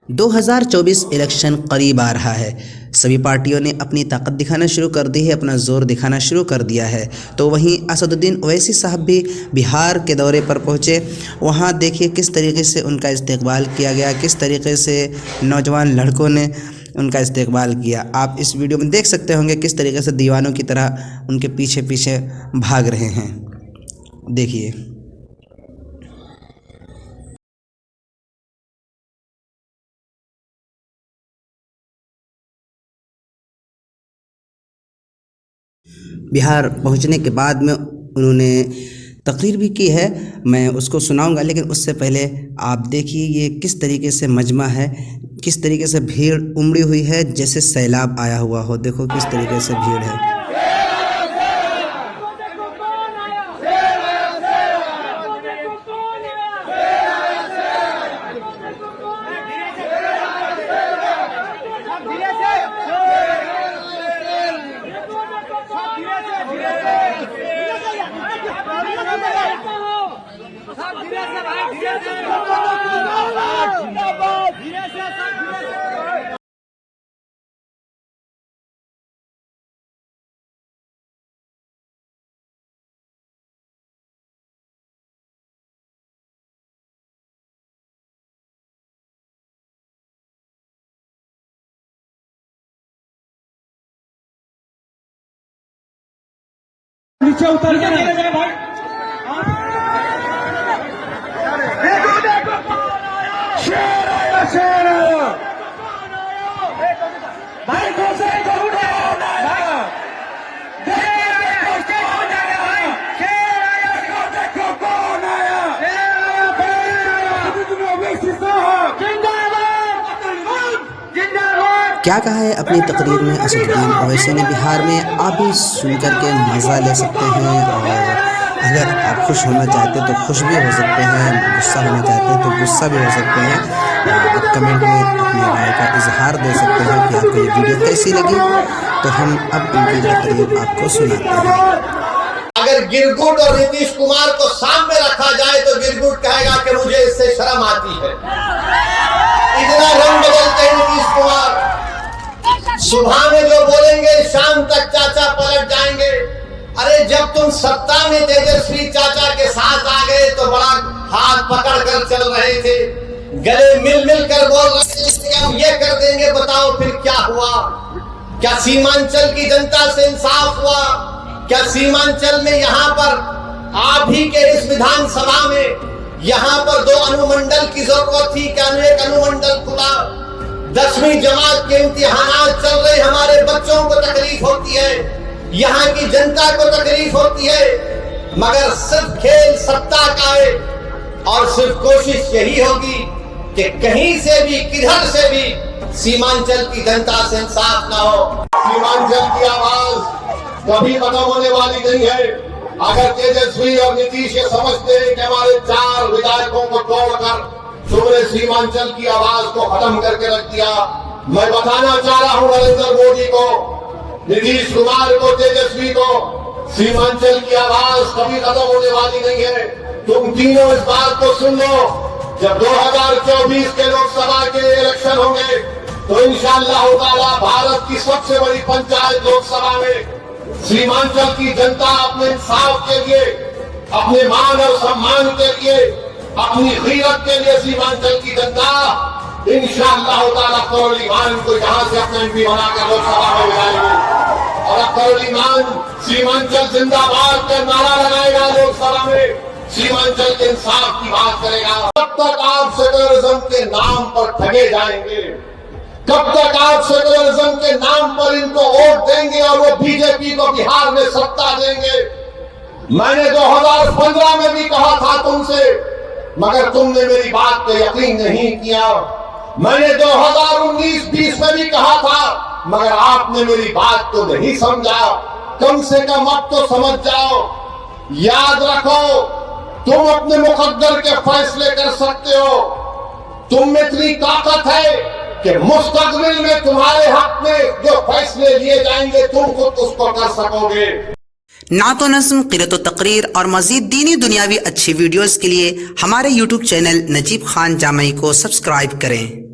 2024 election करीब आ रहा है। सभी पार्टियों ने अपनी ताकत दिखाना शुरू कर दी है, अपना ज़ोर दिखाना शुरू कर दिया है। तो वहीं असदुद्दीन ओवैसी साहब भी बिहार के दौरे पर पहुंचे। वहां देखिए किस तरीके से उनका इस्तकबाल किया गया, किस तरीके से नौजवान लड़कों ने उनका इस्तकबाल किया। आप इस वीडियो में देख सकते होंगे किस तरीके से दीवानों की तरह उनके पीछे पीछे भाग रहे हैं। देखिए। बिहार पहुंचने के बाद में उन्होंने तकरीर भी की है, मैं उसको सुनाऊंगा, लेकिन उससे पहले आप देखिए ये किस तरीके से मजमा है, किस तरीके से भीड़ उमड़ी हुई है, जैसे सैलाब आया हुआ हो। देखो किस तरीके से भीड़ है। नीचे उतर जाए भाई। शेर आया, शेर आया भाई। दूसरे को देखो कौन आया। क्या कहा है अपनी तकरीर में असदुद्दीन ओवैसी ने बिहार में? आप भी सुन करके मज़ा ले सकते हैं, और अगर आप खुश होना चाहते हैं तो खुश भी हो सकते हैं, गुस्सा होना चाहते हैं तो गुस्सा भी हो सकते हैं। आप कमेंट में अपनी राय का इजहार दे सकते हैं कि आपको ये वीडियो कैसी लगी। तो हम अब उनकी तकरीर आपको सुनाते हैं। अगर गिरगुट और नीतीश कुमार को सामने रखा जाए तो गिरगुट कहेगा कि मुझे इससे शर्म आती है। इतना रंग बदलते हैं नीतीश कुमार, सुबह में जो बोलेंगे शाम तक चाचा पलट जाएंगे। अरे जब तुम सत्ता में तेजस्वी चाचा के साथ आ गए तो बड़ा हाथ पकड़ कर चल रहे थे, गले मिल मिल कर बोल रहे थे कि हम ये कर देंगे। बताओ फिर क्या हुआ? क्या सीमांचल की जनता से इंसाफ हुआ? क्या सीमांचल में यहाँ पर आप ही के इस विधानसभा में यहाँ पर 2 अनुमंडल की जरूरत थी? क्या एक अनुमंडल खुला? 10वीं जमात के इम्तिहानात चल रहे, हमारे बच्चों को तकलीफ होती है, यहाँ की जनता को तकलीफ होती है, मगर सिर्फ खेल सत्ता का है। और सिर्फ कोशिश यही होगी कि कहीं से भी किधर से भी सीमांचल की जनता से इंसाफ ना हो। सीमांचल की आवाज कभी खत्म होने वाली नहीं है। अगर तेजस्वी और नीतीश ये समझते हैं कि हमारे 4 विधायकों को तोड़कर तुमने सीमांचल की आवाज को खत्म करके रख दिया, मैं बताना चाह रहा हूं नरेंद्र मोदी को, नीतीश कुमार को, तेजस्वी को, सीमांचल की आवाज कभी खत्म होने वाली नहीं है। तुम तीनों इस बात को सुन लो, जब 2024 के लोकसभा के इलेक्शन होंगे तो इंशाअल्लाह ताला भारत की सबसे बड़ी पंचायत लोकसभा में सीमांचल की जनता अपने इंसाफ के लिए, अपने मान और सम्मान के लिए, अपनी गीरत के लिए सीमांचल की जनता इंशाअल्लाह ताला अख्तर अली खान को यहां से अपना एमपी बनाकर लोकसभा में बुलाएंगे। और अख्तर अली खान सीमांचल जिंदाबाद का नारा लगाएगा, लोकसभा में सीमांचल के इंसाफ की बात करेगा। कब तक आप सेकुलरिज्म के नाम पर ठगे जाएंगे? कब तक आप सेकुलरिज्म के नाम पर इनको वोट देंगे और वो बीजेपी को बिहार में सत्ता देंगे? मैंने 2015 में भी कहा था तुमसे, मगर तुमने मेरी बात पे यकीन नहीं किया। मैंने 2019-20 में भी कहा था, मगर आपने मेरी बात को नहीं समझा। कम से कम अब तो समझ जाओ। याद रखो, तुम अपने मुकद्दर के फैसले कर सकते हो। तुम में इतनी ताकत है कि मुस्तकबिल में तुम्हारे हक में जो फैसले लिए जाएंगे तुम खुद उसको कर सकोगे। नातो नज़्म, क़िरअत तक़रीर और मज़ीद दीनी दुनियावी अच्छी वीडियोज़ के लिए हमारे YouTube चैनल नजीब खान जामई को सब्सक्राइब करें।